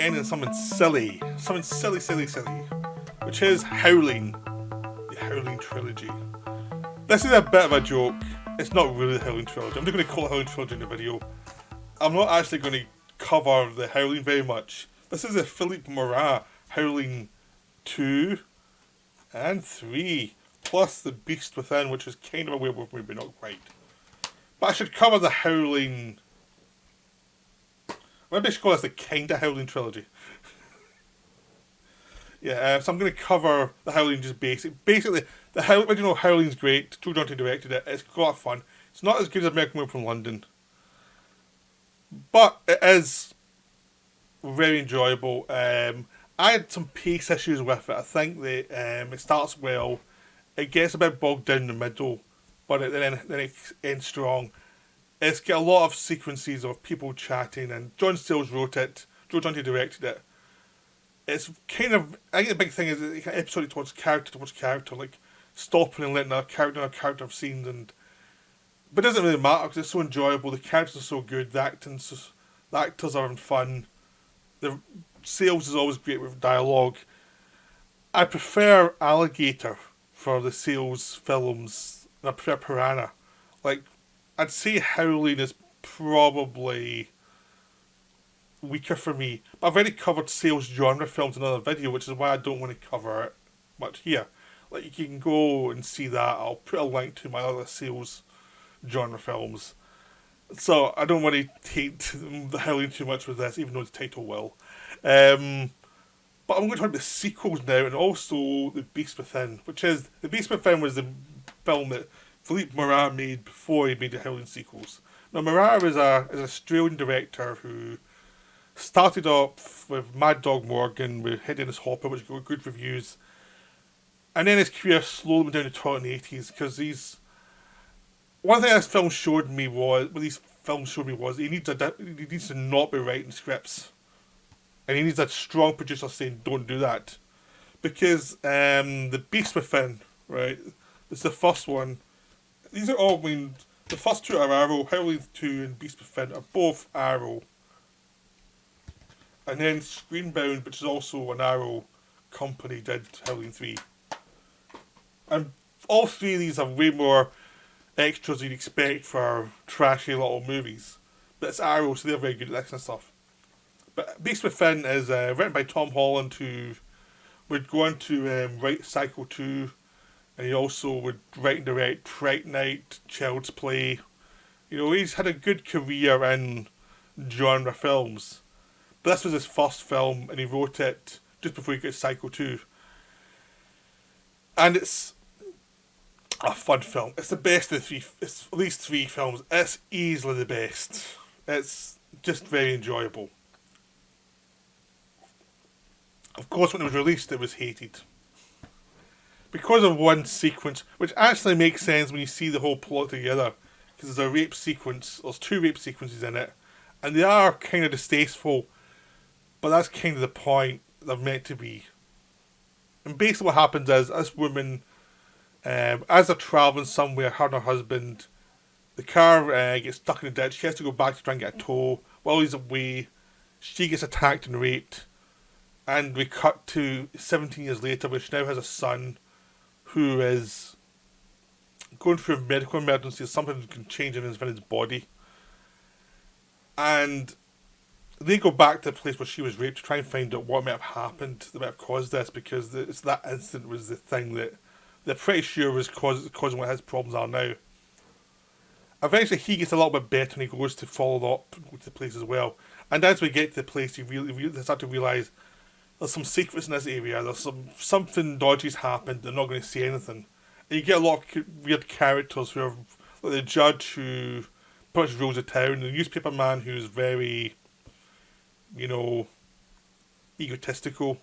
end in something silly, silly, which is Howling, the Howling Trilogy. This is a bit of a joke. It's not really the Howling Trilogy. I'm just going to call it Howling Trilogy in the video. I'm not actually going to cover the Howling very much. This is a Philippe Morin Howling 2 and 3, plus The Beast Within, which is kind of a werewolf movie, not quite. But I should cover the Howling. Maybe I should call this the kind of Howling trilogy. So I'm going to cover the Howling just basic. Basically, the original Howling's great. Joe Dante directed it. It's a lot of fun. It's not as good as American Werewolf in London, but it is very enjoyable. I had some pace issues with it. I think that it starts well. It gets a bit bogged down in the middle, but then it ends strong. It's got a lot of sequences of people chatting, and John Sayles wrote it. Joe Dante directed it. It's kind of, I think the big thing is it's episodic towards character, like stopping and letting a character have scenes, but it doesn't really matter because it's so enjoyable. The characters are so good. The actors are having fun. The Sayles is always great with dialogue. I prefer Alligator for the Sayles films, and I prefer Piranha. Like, I'd say Howling is probably weaker for me. But I've already covered Sayles genre films in another video, which is why I don't want to cover it much here. Like, you can go and see that. I'll put a link to my other Sayles genre films. So I don't want to taint the Howling too much with this, even though the title will. But I'm going to talk about the sequels now, and also The Beast Within, which is, The Beast Within was the film that Philippe Morin made before he made the Howling sequels. Now, Morin is an Australian director who started off with Mad Dog Morgan, with Head Dennis Hopper, which got good reviews. And then his career slowly went down the toilet in the 80s, because one thing this film showed me was, he needs to not be writing scripts. And he needs a strong producer saying, don't do that. Because The Beast Within, right, it's the first one. These are all, the first two are Arrow, Howling 2 and Beast Within are both Arrow. And then Screenbound, which is also an Arrow company, did Howling 3. And all three of these have way more extras you'd expect for trashy little movies. But it's Arrow, so they're very good at that kind of stuff. But Beast Within is written by Tom Holland, who would go on to write Psycho 2, and he also would write and direct Fright Night, Child's Play. He's had a good career in genre films. But this was his first film, and he wrote it just before he got Psycho 2. And it's a fun film. It's the best of these three films. It's easily the best. It's just very enjoyable. Of course, when it was released, it was hated. Because of one sequence, which actually makes sense when you see the whole plot together. Because there's a rape sequence, there's two rape sequences in it. And they are kind of distasteful, but that's kind of the point they're meant to be. And basically what happens is, this woman, as they're travelling somewhere, her and her husband, the car gets stuck in a ditch. She has to go back to try and get a tow. While he's away, she gets attacked and raped. And we cut to 17 years later, where she now has a son who is going through a medical emergency. Something can change in his body. And they go back to the place where she was raped to try and find out what might have happened that might have caused this, because it's that incident was the thing that they're pretty sure was causing what his problems are now. Eventually he gets a little bit better and he goes to follow up to the place as well. And as we get to the place, they start to realise there's some secrets in this area, there's something dodgy's happened, they're not going to say anything. And you get a lot of weird characters who are, like the judge who pretty much rules the town, the newspaper man who's very, egotistical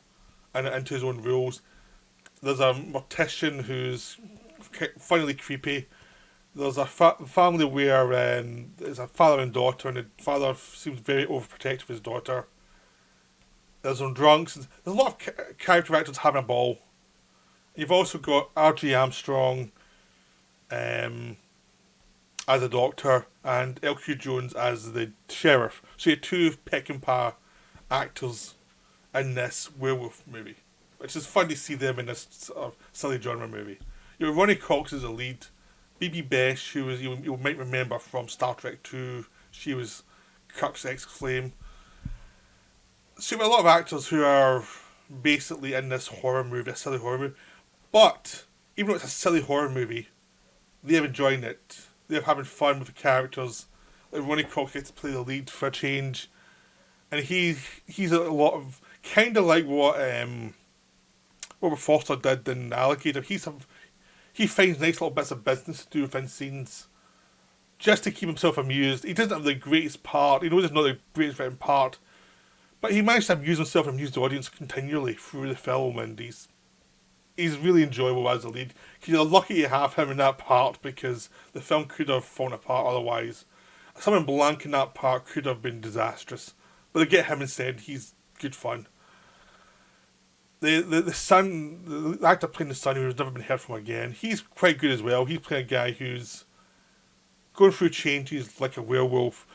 and into his own rules. There's a mortician who's finally creepy. There's a family where there's a father and daughter, and the father seems very overprotective of his daughter. There's some drunks. There's a lot of character actors having a ball. You've also got R.J. Armstrong as a doctor and L.Q. Jones as the sheriff. So you have two Peckinpah actors in this werewolf movie, which is fun to see them in this sort of silly genre movie. Ronnie Cox is the lead. Bibi Besh, who was you might remember from Star Trek 2, she was Kirk's ex-flame. So we have a lot of actors who are basically in this horror movie, a silly horror movie. But even though it's a silly horror movie, they're enjoying it. They're having fun with the characters. Like Ronnie Cox gets to play the lead for a change, and he's a lot of kind of like what Robert Foster did in Alligator. He finds nice little bits of business to do within scenes, just to keep himself amused. He doesn't have the greatest part. He knows it's not the greatest written part, but he managed to amuse himself and amuse the audience continually through the film, and he's really enjoyable as a lead. You're lucky to have him in that part because the film could have fallen apart otherwise. Someone blank in that part could have been disastrous, but they get him instead. He's good fun. The son, the actor playing the son, who's never been heard from again, he's quite good as well. He's playing a guy who's going through changes like a werewolf.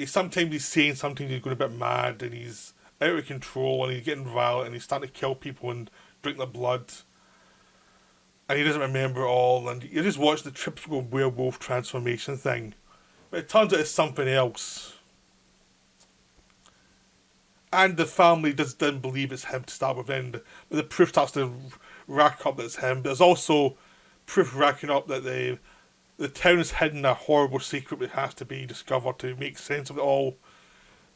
Sometimes he's sane, sometimes he's going a bit mad, and he's out of control, and he's getting violent, and he's starting to kill people and drink their blood. And he doesn't remember it all, and you just watch the typical werewolf transformation thing. But it turns out it's something else. And the family didn't believe it's him to start with, but the proof starts to rack up that it's him. There's also proof racking up that the town is hidden a horrible secret that has to be discovered to make sense of it all.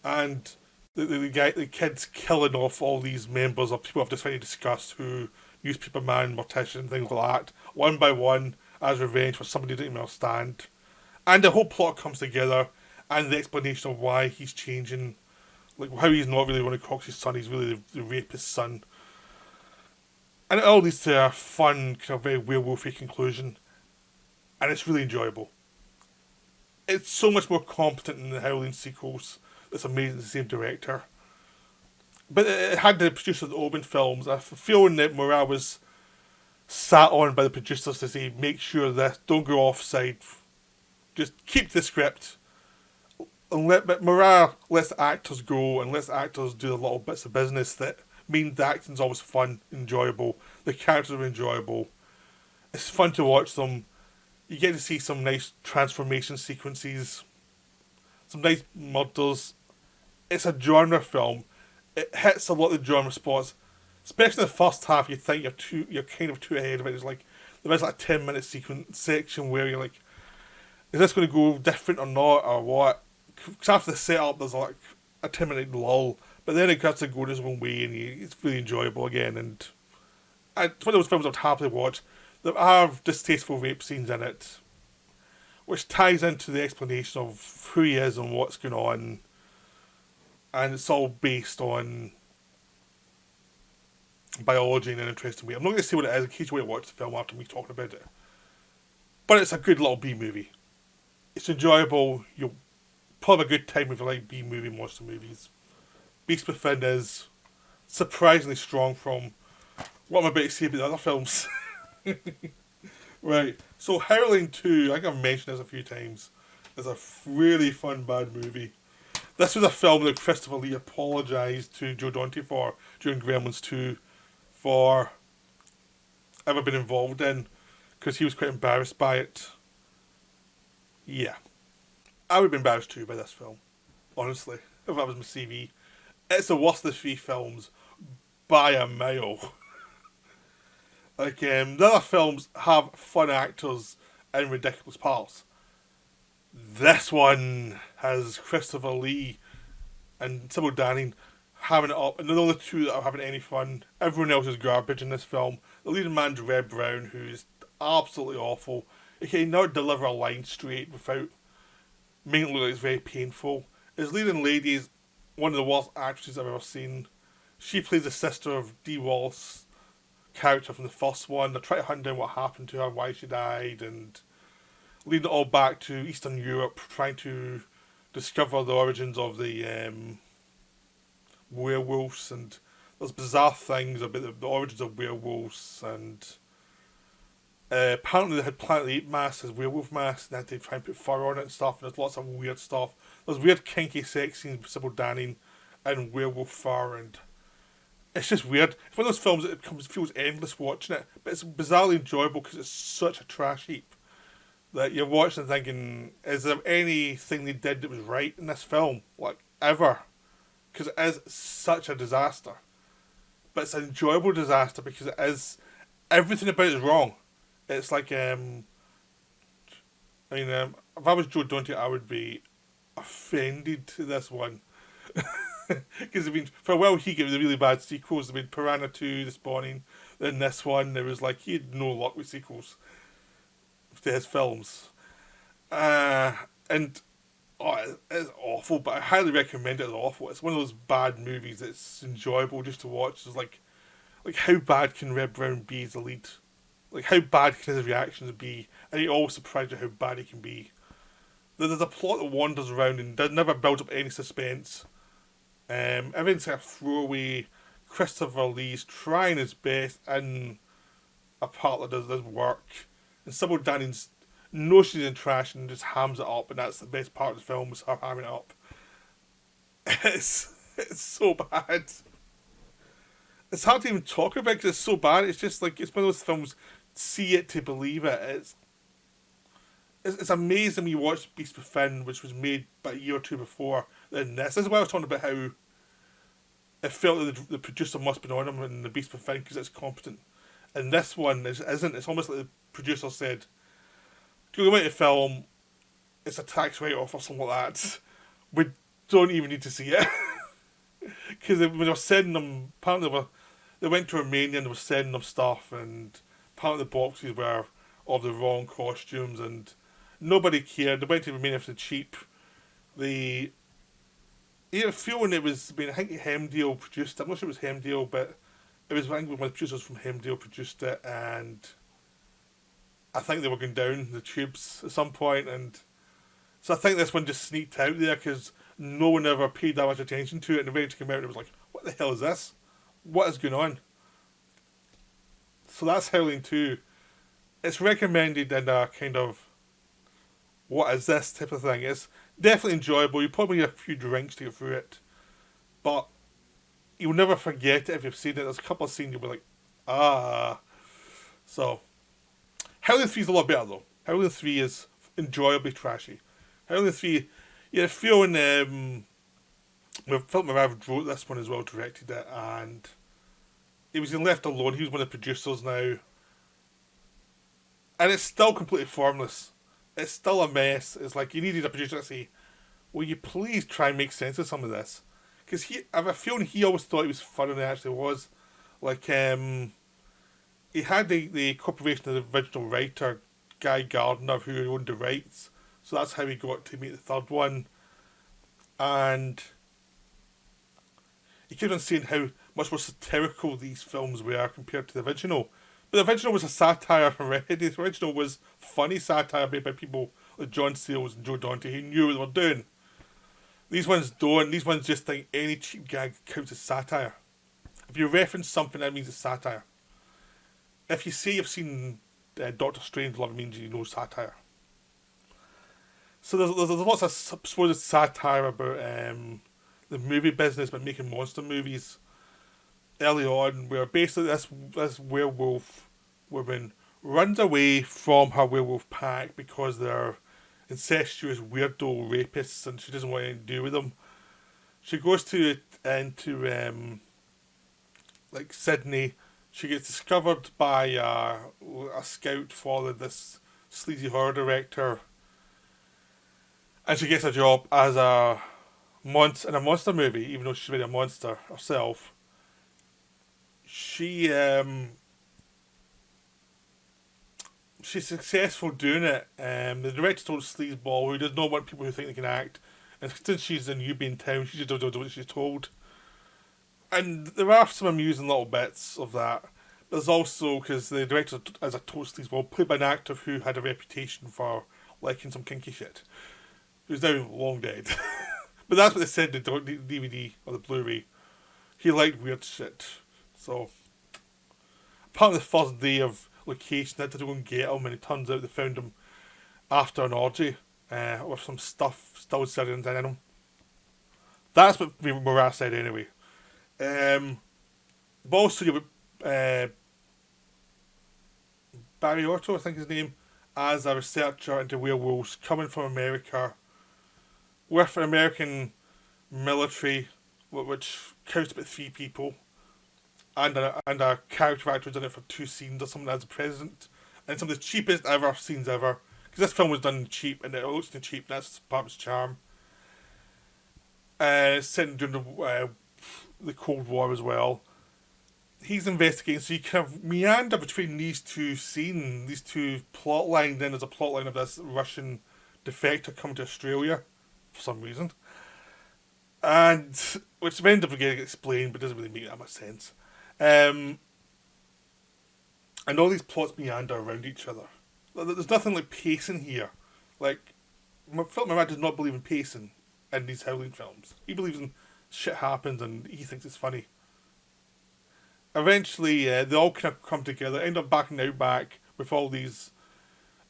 And the kid's killing off all these members of people I've just finally discussed who newspaper man, mortician, and things like that, one by one, as revenge for somebody who didn't even understand. And the whole plot comes together, and the explanation of why he's changing, like how he's not really Ronnie Cox's son, he's really the rapist's son. And it all leads to a fun, kind of very werewolfy conclusion, and it's really enjoyable. It's so much more competent than the Howling sequels. It's amazing, the same director. But it had the producer of the Omen films. I have a feeling that morale was sat on by the producers to say, make sure that don't go offside. Just keep the script. And morale lets the actors go and lets the actors do the little bits of business that mean the acting's always fun, enjoyable. The characters are enjoyable. It's fun to watch them. You get to see some nice transformation sequences. Some nice murders. It's a genre film. It hits a lot of the genre spots, especially in the first half. You think you're kind of too ahead of it. It's like there is like a 10-minute section where you're like, is this going to go different or not or what? Because after the setup, there's like a 10-minute lull, but then it gets to go its own way, and it's really enjoyable again. And it's one of those films I'd happily watch. There are distasteful rape scenes in it, which ties into the explanation of who he is and what's going on. And it's all based on biology in an interesting way. I'm not going to say what it is in case you want to watch the film after me talking about it. But it's a good little B movie. It's enjoyable. You'll probably have a good time if you like B movie monster movies. Beast Within is surprisingly strong from what I'm about to say about the other films. Right. So Howling 2, I think I've mentioned this a few times, is a really fun bad movie. This was a film that Christopher Lee apologised to Joe Dante for during Gremlins 2 for ever been involved in, because he was quite embarrassed by it. Yeah. I would have been embarrassed too by this film, honestly, if that was my CV. It's the worst of the three films by a mile. Like, the other films have fun actors and ridiculous parts. This one has Christopher Lee and Sybil Danning having it up, and they're the only two that are having any fun. Everyone else is garbage in this film. The leading man's Red Brown, who's absolutely awful. He can not deliver a line straight without making it look like it's very painful. His leading lady is one of the worst actresses I've ever seen. She plays the sister of Dee Wallace character from the first one. They try to hunt down what happened to her, why she died, and leading it all back to Eastern Europe, trying to discover the origins of the werewolves, and there's bizarre things about the origins of werewolves, and apparently they had Planet of the Apes masks as werewolf masks, and they had to try and put fur on it and stuff, and there's lots of weird stuff. There's weird kinky sex scenes with Sybil Danning and werewolf fur, and It's just weird. It's one of those films that feels endless watching it, but it's bizarrely enjoyable because it's such a trash heap that you're watching and thinking, is there anything they did that was right in this film, like ever? Because it is such a disaster, but it's an enjoyable disaster because it is everything about it is wrong. It's like if I was Joe Dante, I would be offended to this one because I mean, for a while he gave the really bad sequels. I mean, Piranha 2, The Spawning. Then this one, there was like he had no luck with sequels to his films, and it's awful. But I highly recommend it. It's awful. It's one of those bad movies that's enjoyable just to watch. It's like how bad can Red Brown be as a lead? Like how bad can his reactions be? And you're always surprised at how bad he can be. There's a plot that wanders around and does never build up any suspense. Everything's kind of throwaway. Christopher Lee's trying his best in a part that does work. And Sybil Danning's knows she's in trash and just hams it up, and that's the best part of the film is her hamming it up. It's so bad. It's hard to even talk about because it's so bad. It's just like it's one of those films. See it to believe it. It's amazing when you watch Beast Within, which was made about a year or two before than this. This is why I was talking about how it felt that the producer must be on him in the Beast Within because it's competent. And this one isn't. It's almost like the producer said, "Do you go into film? It's a tax write-off or something like that. We don't even need to see it." Because when they were sending them, apparently they went to Romania and they were sending them stuff, and apparently the boxes were of the wrong costumes, and nobody cared. They went to Romania for the cheap. They, you know, feeling it was, I think Hemdale produced it. I'm not sure it was Hemdale, but it was, I think one of the producers from Hemdale produced it, and I think they were going down the tubes at some point, and so I think this one just sneaked out there because no one ever paid that much attention to it, and the way it came out, it was like, what the hell is this? What is going on? So that's Howling 2. It's recommended in a kind of, what is this type of thing. It's definitely enjoyable. You probably need a few drinks to get through it, but you'll never forget it if you've seen it. There's a couple of scenes you'll be like, ah. So, Howling 3 is a lot better though. Howling 3 is enjoyably trashy. Howling 3, yeah, feeling, Philip Marav wrote this one as well, directed it, and he was left alone. He was one of the producers now. And it's still completely formless. It's still a mess. It's like you needed a producer to say, will you please try and make sense of some of this? Because I have a feeling he always thought it was funner than it actually was. Like, he had the cooperation of the original writer, Guy Gardner, who owned the rights. So that's how he got to make the third one. And he kept on saying how much more satirical these films were compared to the original. But the original was a satire already. The original was funny satire made by people like John Sayles and Joe Dante who knew what they were doing. These ones don't. These ones just think any cheap gag counts as satire. If you reference something, that means it's satire. If you say you've seen Doctor Strangelove, it means you know satire. So there's lots of supposed satire about the movie business, but making monster movies early on, where basically this werewolf woman runs away from her werewolf pack because they're incestuous weirdo rapists, and she doesn't want anything to do with them. She goes into like Sydney. She gets discovered by a scout for this sleazy horror director, and she gets a job as in a monster movie, even though she's really a monster herself. She's successful doing it. The director told Sleazeball, who does not want people who think they can act, and since she's a newbie in town, she just does what she's told. And there are some amusing little bits of that. There's also, because the director, as I told Sleazeball, played by an actor who had a reputation for liking some kinky shit, who's now long dead. But that's what they said in the DVD or the Blu-ray. He liked weird shit. So, apart of the first day of location, they had to go and get him, and it turns out they found him after an orgy with some stuff still sitting in him. That's what Morat said anyway. But also you've got Barry Otto, I think his name, as a researcher into werewolves coming from America with an American military, which counts about 3 people, and a character actor in it for 2 scenes or something as the president, and some of the cheapest ever scenes ever. Because this film was done cheap, and it looks cheap. And that's part of its charm. It's set during the Cold War as well. He's investigating, so you kind of meander between these 2 scenes, these 2 plot lines. Then there's a plot line of this Russian defector coming to Australia for some reason, and which ends up getting explained, but doesn't really make that much sense. Um, and all these plots meander around each other. There's nothing like pacing here. Like, Philip Moran does not believe in pacing in these Howling films. He believes in shit happens and he thinks it's funny. Eventually, they all kind of come together, end up back in the outback with all these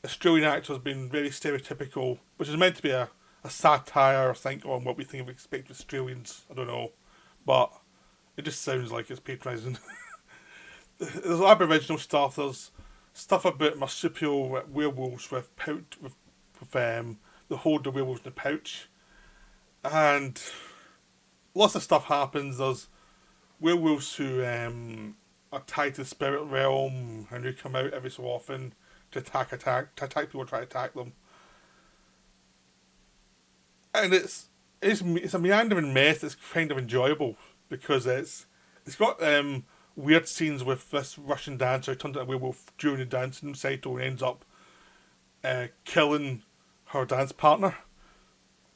Australian actors being very stereotypical, which is meant to be a satire, I think, on what we think of expect Australians. I don't know. But it just sounds like it's patronising. There's Aboriginal stuff, there's stuff about marsupial werewolves with the hold the werewolves in the pouch. And lots of stuff happens. There's werewolves who are tied to the spirit realm and who come out every so often to attack people who try to attack them. And it's a meandering mess that's kind of enjoyable because it's got weird scenes with this Russian dancer who turns into a werewolf during the dancing recital and ends up killing her dance partner.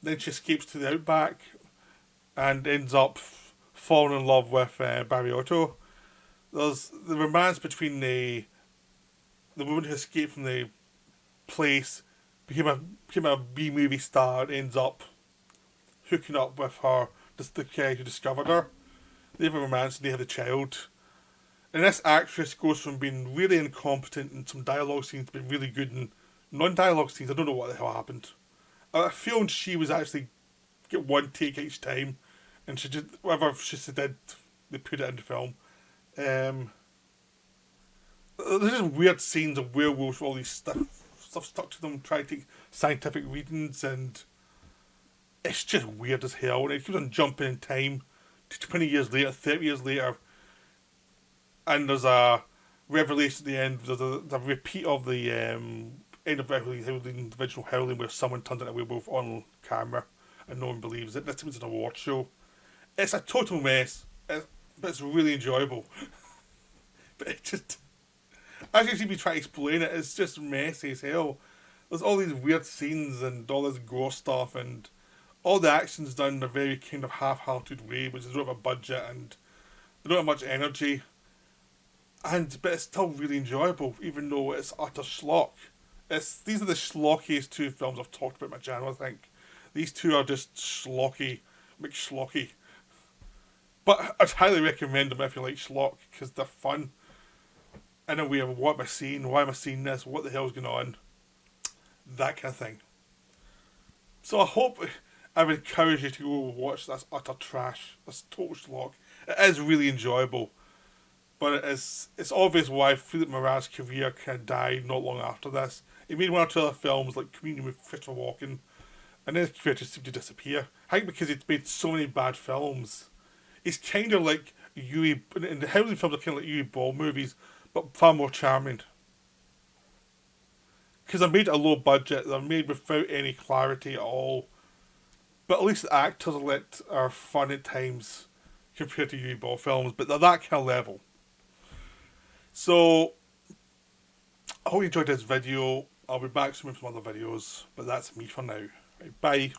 Then she escapes to the outback and ends up falling in love with Barry Otto. There's the romance between the woman who escaped from the place, became a B movie star, and ends up hooking up with her, the guy who discovered her. They have a romance and they have a child. And this actress goes from being really incompetent in some dialogue scenes to being really good in non-dialogue scenes. I don't know what the hell happened. I feel she was actually get one take each time, and she just whatever she did, they put it in the film. Um, there's just weird scenes of werewolves, all these stuff stuck to them, trying to take scientific readings, and it's just weird as hell. And it keeps on jumping in time to 20 years later, 30 years later, and there's a revelation at the end. There's a repeat of the end of Howling, the original Howling, where someone turns into a werewolf on camera, and no one believes it. This was an award show. It's a total mess, but it's really enjoyable. But it just, as you see me try to explain it, it's just messy as hell. There's all these weird scenes and all this gross stuff, and all the action's done in a very kind of half-hearted way, which is they don't have a budget and they don't have much energy. But it's still really enjoyable, even though it's utter schlock. These are the schlockiest 2 films I've talked about in my channel, I think. These 2 are just schlocky, McSchlocky. But I'd highly recommend them if you like schlock, because they're fun. In a way of what am I seeing, why am I seeing this, what the hell's going on, that kind of thing. So I hope I've encouraged you to go watch this utter trash, this total schlock. It is really enjoyable, but it's obvious why Philip Moran's career kind of died not long after this. He made 1 or 2 other films like Communion with Christopher Walken, and then his career just seemed to disappear. I think because he'd made so many bad films. He's kind of like Yui, and the Howling films are kind of like Yui Ball movies, but far more charming. Because they're made at a low budget, they're made without any clarity at all. But at least the actors are fun at times compared to Yui Ball films, but they're that kind of level. So, I hope you enjoyed this video. I'll be back soon with some other videos, but that's me for now. Right, bye.